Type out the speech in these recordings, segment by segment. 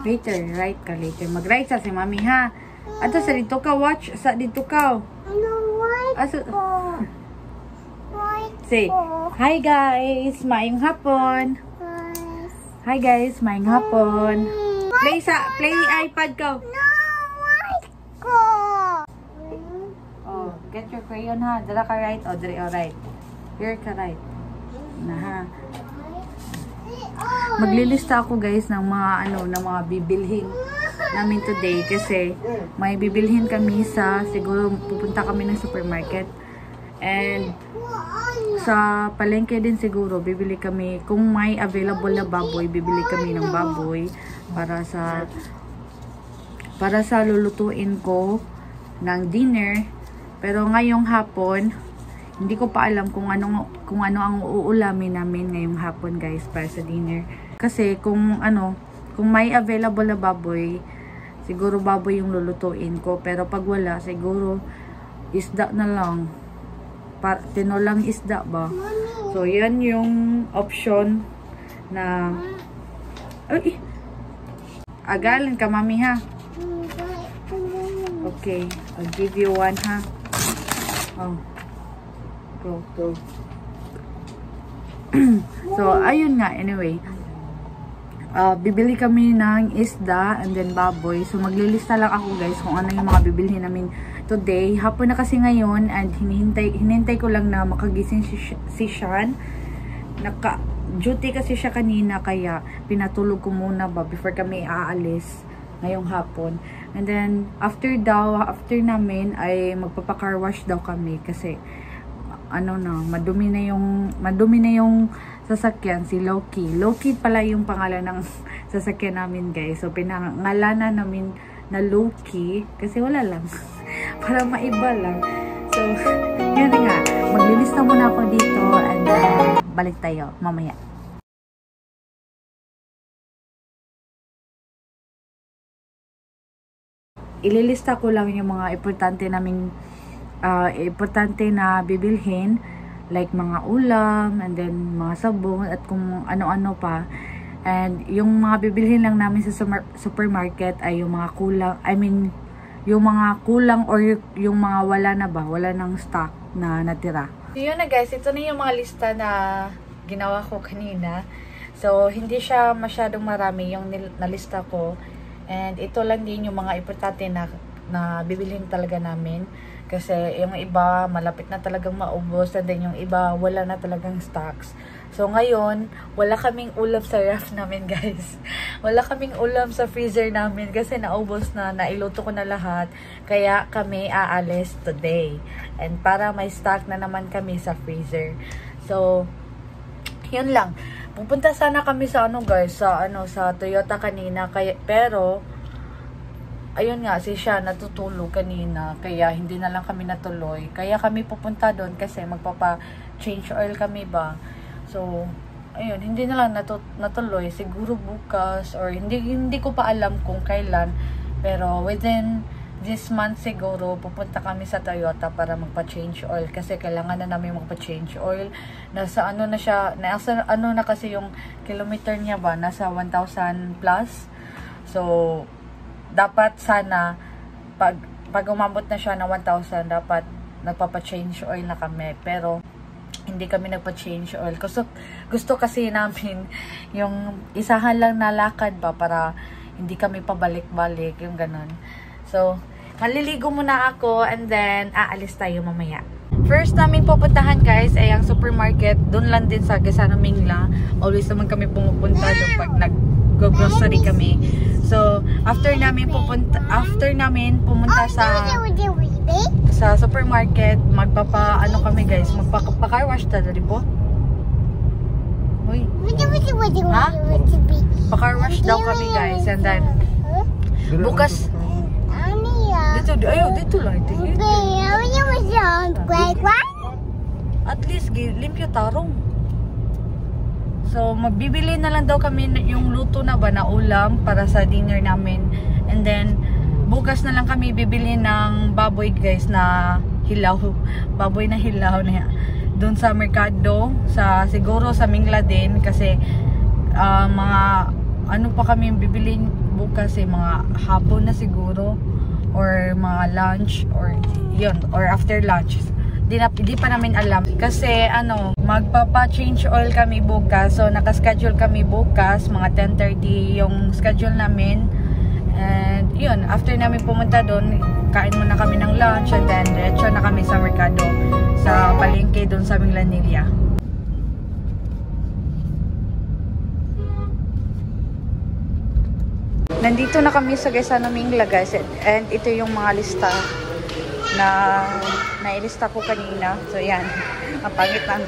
Later, right ka later. Mag-right sa si mami ha. Ato sa dito ka, watch sa dito ka. Aso. Say, hi guys, maayong hapon. Hi guys, maayong hapon. Play iPad ko. Oh, get your crayon ha. Dala ka right o dire o right. Here ka right. Na ha. Maglilista ako guys ng mga ng mga bibilhin namin today kasi may bibilhin kami siguro pupunta kami ng supermarket and sa palengke din siguro bibili kami kung may available na baboy, bibili kami ng baboy para sa lulutuin ko ng dinner. Pero ngayong hapon hindi ko pa alam kung ano ang uulamin namin ngayong hapon guys para sa dinner. Kasi kung may available na baboy, siguro baboy yung lulutuin ko. Pero pag wala, siguro isda na lang. Tinolang isda ba? So yan yung option na agalan ka mami ha. Okay, I'll give you one ha. Oh. Go. So, ayun nga, anyway. Bibili kami ng isda and then baboy. So, maglilista lang ako guys kung ano yung mga bibilhin namin today. Hapon na kasi ngayon and hinintay ko lang na makagising si Sean. Naka-duty kasi siya kanina kaya pinatulog ko muna ba before kami aalis ngayong hapon. And then, after namin ay magpapa-car wash daw kami kasi madumi na yung sasakyan, si Loki. Loki pala yung pangalan ng sasakyan namin guys. So pinangalanan namin na Loki kasi wala lang. Para maiba lang. So yun nga, maglilista muna ako dito and balik tayo mamaya. Ililista ko lang yung mga importante na bibilhin like mga ulam and then mga sabon at kung ano-ano pa. And yung mga bibilhin lang namin sa supermarket ay yung mga kulang or yung mga wala ng stock na natira. So yun na guys, ito na yung mga lista na ginawa ko kanina. So hindi siya masyadong marami yung nalista ko. And ito lang din yung mga importante na bibilhin talaga namin. Kasi yung iba malapit na talagang maubos and then yung iba wala na talagang stocks. So ngayon, wala kaming ulam sa ref namin guys. Wala kaming ulam sa freezer namin kasi naubos na, nailuto ko na lahat. Kaya kami aalis today. And para may stock na naman kami sa freezer. So, yun lang. Pupunta sana kami sa guys, sa Toyota kanina pero ayun nga, siya natutulog kanina kaya hindi na lang kami natuloy. Kaya kami pupunta doon kasi magpapa-change oil kami ba. So, ayun, hindi na lang natuloy. Siguro bukas or hindi ko pa alam kung kailan. Pero within this month siguro pupunta kami sa Toyota para magpa-change oil kasi kailangan na namin magpa-change oil. Nasa na siya, nasa na kasi yung kilometer niya ba, nasa 1,000 plus. So dapat sana pag umabot na siya na 1,000 dapat nagpapa-change oil na kami. Pero hindi kami nagpa-change oil. Gusto kasi namin yung isahan lang na lakad ba para hindi kami pabalik-balik yung ganun. So, maliligo muna ako and then aalis tayo mamaya. First namin pupuntahan guys ay ang supermarket. Doon lang din sa Gesano Mingla. Always naman kami pumupunta doon pag nag-grocery kami. So, after namin pumunta sa supermarket, kami guys, magpa-car wash talaga, di po? Uy. Ha? Pa-car wash daw kami guys and then bukas dito lang at least limpyo tarong. So magbibili na lang daw kami yung luto na ba na ulam para sa dinner namin and then bukas na lang kami bibili ng baboy guys na hilaw, baboy na hilaw na doon sa merkado, siguro sa Mingla din kasi mga pa kami bukas mga hapon na siguro or mga lunch or yun or after lunch. Di pa namin alam kasi magpapa-change oil kami bukas. So naka-schedule kami bukas mga 10:30 yung schedule namin. And yun, after namin pumunta doon, kain muna kami ng lunch and then diretso na kami sa merkado sa palengke doon sa Minglanilla. Nandito na kami sa Gaisano Mingla guys, and ito yung mga lista na nailista ko kanina. So yan, ang pangit na ang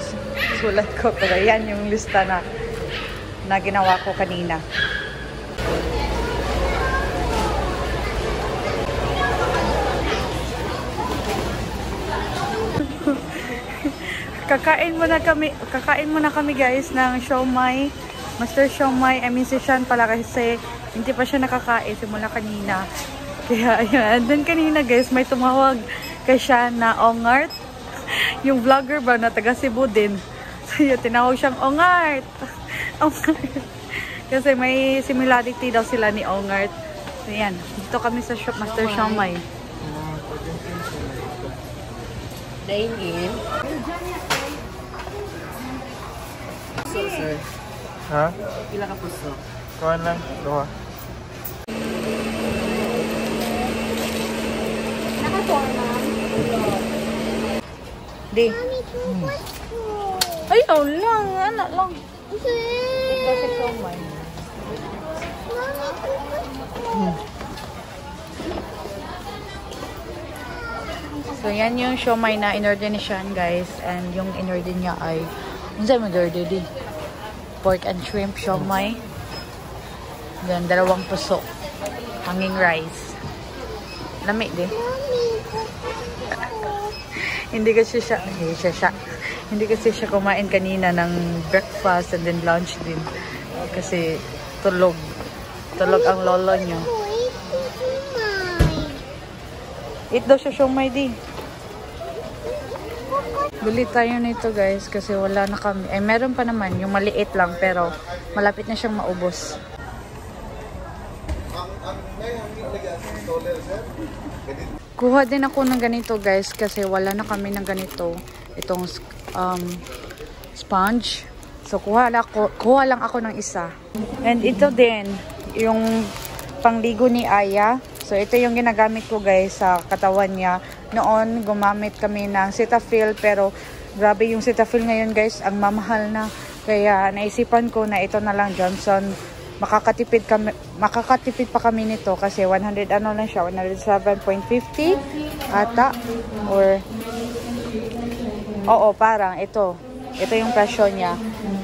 sulat ko, pero yan yung lista na ginawa ko kanina. Kakain muna kami guys ng siomai, Master Siomai. I mean si Sean pala kasi hindi pa siya nakakain simula kanina. Kaya ayun, and then kanina guys may tumawag kay siya na Ongart. Yung vlogger ba na taga Cebu din. So yun, tinawag siyang Ongart. Ongart. Kasi may similarity daw sila ni Ongart. So yan, dito kami sa shop Master Siomai. Dine-in. Sir. Ha? Pila ka puso? Kuhan lang. Duha. Naka-forma. Di. Ayaw lang. Anak lang. Ito si Siomai. So yan yung siomai na in-order ni Sean guys. And yung in-order niya ay mag-order di pork and shrimp siomai. Then 2 puso. Hanging rice. Lami di. Hindi kasi siya kumain kanina ng breakfast and then lunch din. Kasi tulog ang lolo niya. Eat daw siya siomai di. Bili tayo nito guys kasi wala na kami. Meron pa naman yung maliit lang pero malapit na siyang maubos. Kuha din ako ng ganito guys kasi wala na kami ng ganito. Itong sponge. So kuha lang ako ng isa. And ito din yung pangligo ni Aya. So ito yung ginagamit ko guys sa katawan niya. Noon gumamit kami ng Cetaphil pero grabe yung Cetaphil ngayon guys, ang mamahal na. Kaya naisipan ko na ito na lang Johnson. Makakatipid pa kami nito kasi 100 lang siya, 107.50 ata or oo, parang ito yung presyo niya.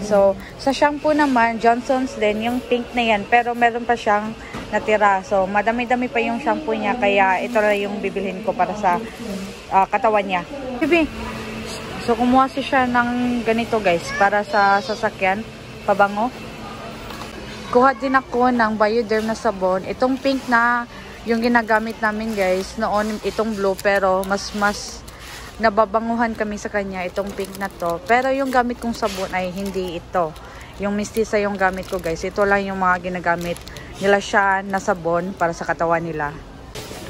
So sa shampoo naman Johnson's din yung pink na yan pero meron pa siyang natira. So madami-dami pa yung shampoo niya kaya ito na yung bibilhin ko para sa katawan niya. Bibi. So kumuha siya ng ganito guys para sa sasakyan, pabango. Kuha din ako ng Bioderm na sabon. Itong pink na yung ginagamit namin guys. Noon itong blue pero mas nababanguhan kami sa kanya itong pink na to. Pero yung gamit kong sabon ay hindi ito. Yung mistisa yung gamit ko guys. Ito lang yung mga ginagamit nila siya na sabon para sa katawan nila.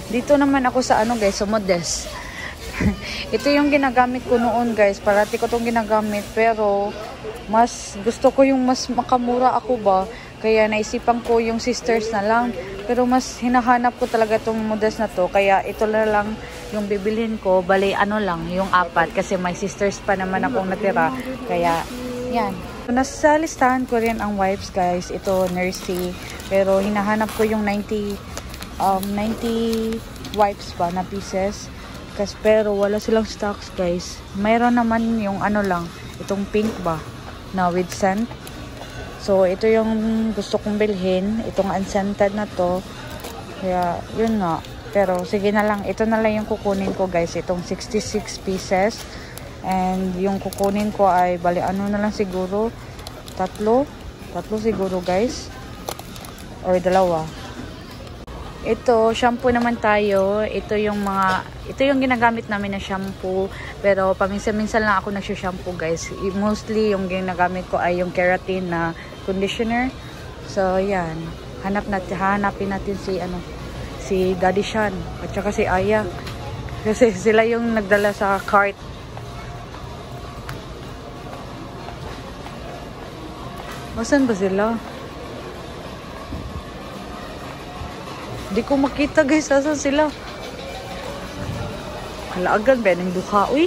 Dito naman ako sa guys, sa Modest. Ito yung ginagamit ko noon guys. Parati ko itong ginagamit pero mas gusto ko yung mas makamura ako ba. Kaya naisipan ko yung sisters na lang. Pero mas hinahanap ko talaga itong Modest na to. Kaya ito na lang yung bibilhin ko. Bali lang yung 4 kasi may sisters pa naman akong natira. Kaya yan. Nasa listahan ko rin ang wipes guys. Ito Nursey. Pero hinahanap ko yung 90 wipes ba na pieces. Pero wala silang stocks guys. Mayroon naman yung lang. Itong pink ba na with scent. So ito yung gusto kong bilhin. Itong unscented na to. Kaya yun nga. Pero sige na lang. Ito na lang yung kukunin ko guys. Itong 66 pieces. And yung kukunin ko ay bali na lang siguro. Tatlo siguro guys. Or 2. Ito, shampoo naman tayo. Ito yung ginagamit namin na shampoo. Pero paminsan-minsan lang ako nagsha-shampoo guys. Mostly yung ginagamit ko ay yung keratin na conditioner. So yan. hanapin natin si Daddy Sean at saka si Aya. Kasi sila yung nagdala sa cart. Asan ba sila? Di ko makita guys, asan sila? Halaagan ba ng duha, uy?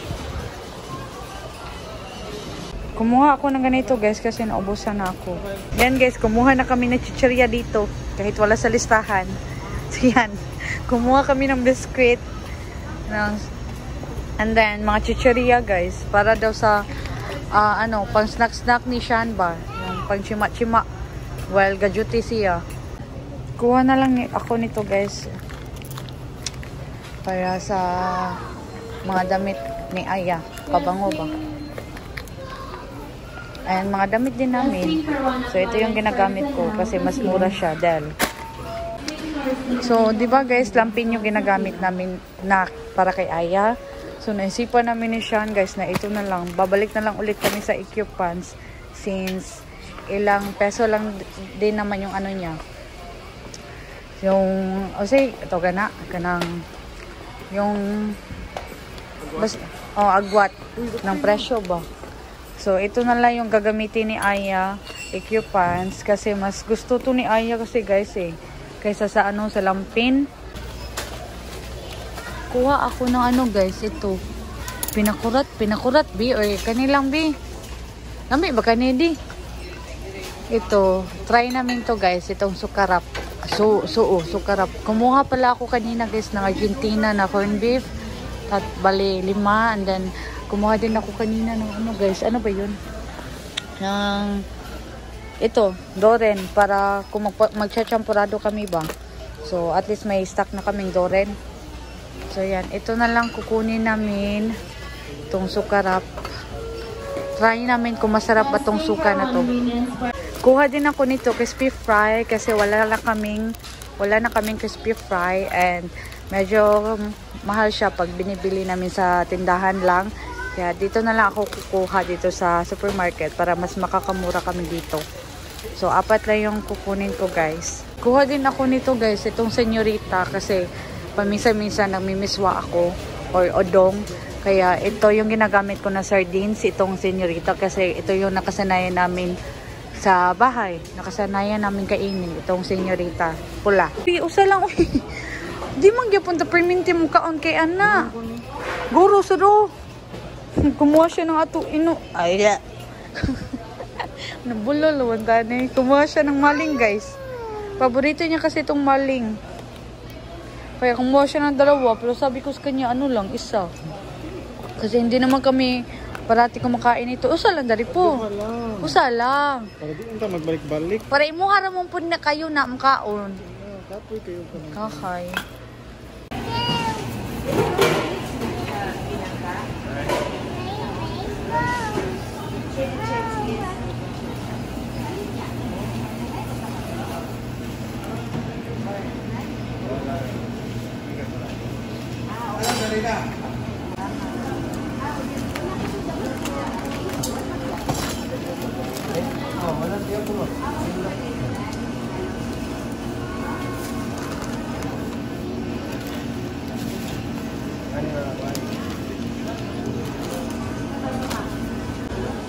Kumuha ako ng ganito guys kasi naubusan na ako. Yan guys, kumuha na kami ng chichirya dito. Kahit wala sa listahan. So yan, kumuha kami ng biscuit. And then, mga chichirya guys. Para daw sa, pang snack-snack ni Sean ba? Yung pang chima-chima. While gajuti siya. Kuha na lang ako nito guys. Para sa mga damit ni Aya. Pabango ba? And mga damit din namin. So, ito yung ginagamit ko kasi mas mura siya dahil. So, di ba guys, lampin yung ginagamit namin na para kay Aya. So, naisipan namin ni Sean guys na ito na lang. Babalik na lang ulit kami sa EQ Pants since ilang peso lang din naman yung ano niya. Yung, ito kanang, yung, agwat ng presyo ba? So, ito na lang yung gagamitin ni Aya, EQ Pants, kasi mas gusto to ni Aya kasi guys kaysa sa sa lampin. Kuha ako ng guys, ito. Pinakurat, B, or kanilang B. Lambi ba kanidi? Ito, try namin to guys, itong sukarap. Sukarap. Kumuha pala ako kanina guys ng Argentina na corned beef. At bali 5, and then kumuha din ako kanina ng guys, ano ba yun? Ito, Doren, para kung magchachampurado kami ba. So, at least may stock na kaming Doren. So, yan. Ito na lang kukunin namin itong sukarap. Try namin kung masarap ba itong suka na to. Kuha din ako nito, crispy fry, kasi wala na kaming crispy fry, and medyo mahal siya pag binibili namin sa tindahan lang. Kaya dito na lang ako kukuha dito sa supermarket para mas makakamura kami dito. So, 4 lang yung kukunin ko guys. Kuha din ako nito guys, itong senyorita, kasi paminsan-minsan nagmimiswa ako or odong. Kaya ito yung ginagamit ko na sardines, itong senyorita, kasi ito yung nakasanayan namin sa bahay. Nakasanayan namin kainin itong senyorita. Pula. Usa lang. Di man gyapon ta perminti mo kaon kay ana. Guro suro. Kumuha siya ng ato ay la. Nabulol lawan tani. Kumuha siya ng maling guys. Paborito niya kasi itong maling. Kaya kumuha siya ng 2, pero sabi ko sa kanya lang, isa. Kasi hindi naman kami parati kumakain ito. Usa lang dari po. Usa lang. Para di ka magbalik-balik. Para imuha ra mo pud na kayo na makaon. Kapoy kayo ka. Kakay.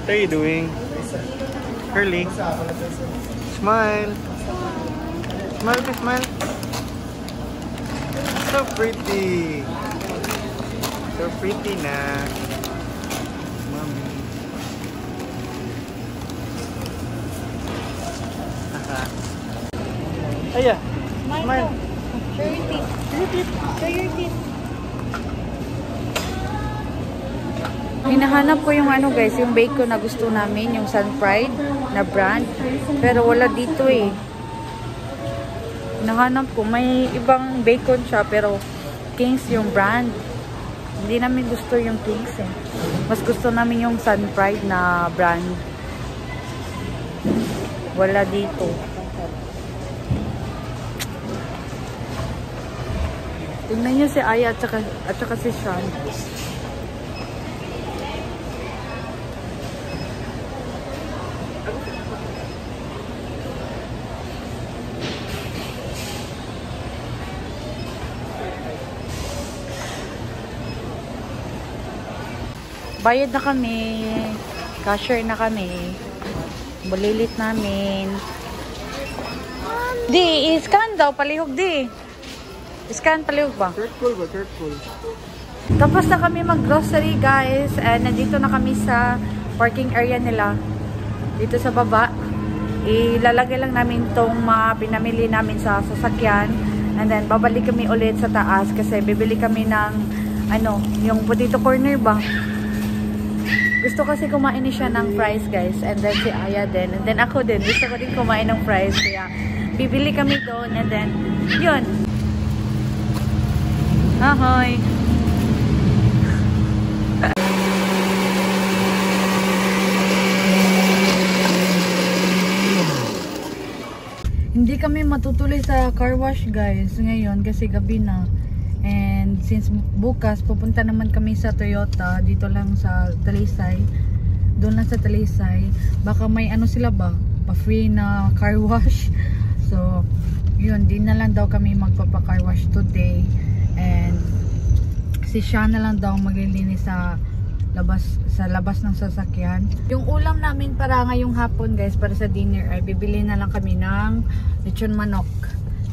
What are you doing? Curly. Smile. Smile, please smile. So pretty. So pretty na. Mommy. Aya. Smile. Show your teeth. Show your teeth. Hinahanap ko yung guys, yung bacon na gusto namin, yung Sun Pride na brand. Pero wala dito Hinahanap ko, may ibang bacon siya pero King's yung brand. Hindi namin gusto yung King's Mas gusto namin yung Sun Pride na brand. Wala dito. Tingnan niyo si Aya at saka si Sean. bayad na kami. Cashier na kami. Bulilit namin. Di, i-scan daw. Palihog di. I-scan, palihog ba? Circle ba? Circle. Tapos na kami mag-grocery, guys. And nandito na kami sa parking area nila. Dito sa baba. Ilalagay lang namin tong mga pinamili namin sa sasakyan. And then, babalik kami ulit sa taas kasi bibili kami ng, ano, yung potato corner ba? Gusto kasi kumain siya ng fries, guys. And then, si Aya din. And then, ako din. Gusto ko din kumain ng fries. Kaya, bibili kami doon. And then, yun. Ahoy! Hindi kami matutuloy sa car wash, guys, ngayon kasi gabi na. And since bukas pupunta naman kami sa Toyota dito lang sa Talisay. Doon lang sa Talisay. Baka may ano sila ba? Pa-free na car wash. So, yun, di na lang daw kami magpapa-car wash today. And si Siya na lang daw maglilinis sa labas ng sasakyan. Yung ulam namin para ngayong hapon, guys, para sa dinner ay bibili na lang kami ng lechon manok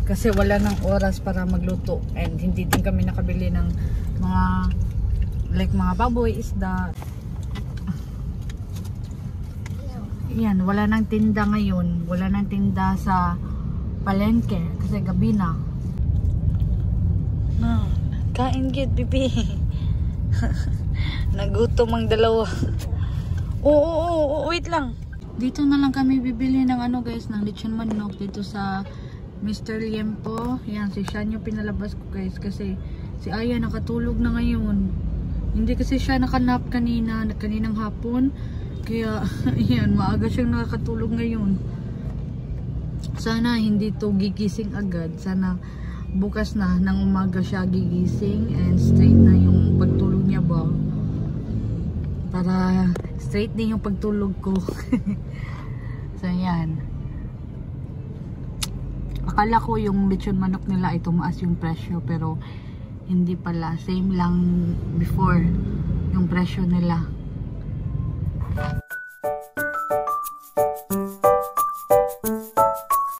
kasi wala nang oras para magluto, and hindi din kami nakabili ng mga mga baboy, isda. Yan, wala nang tinda ngayon, wala nang tinda sa palengke kasi gabi na. Kain gid, bibi. Nagutom ang dalawa. Oo, wait lang. Dito na lang kami bibili ng ano, guys, ng lechon manok dito sa Mr. Liempo. Yan, si Sean yung pinalabas ko, guys, kasi si Aya nakatulog na ngayon. Hindi kasi siya nakanap kaninang hapon. Kaya, yan, maaga siyang nakakatulog ngayon. Sana hindi to gigising agad. Sana bukas na ng umaga siya gigising and straight na yung pagtulog niya ba. Para straight din yung pagtulog ko. So yan. Akala ko yung lechon manok nila ay tumaas yung presyo, pero hindi pala. Same lang before yung presyo nila.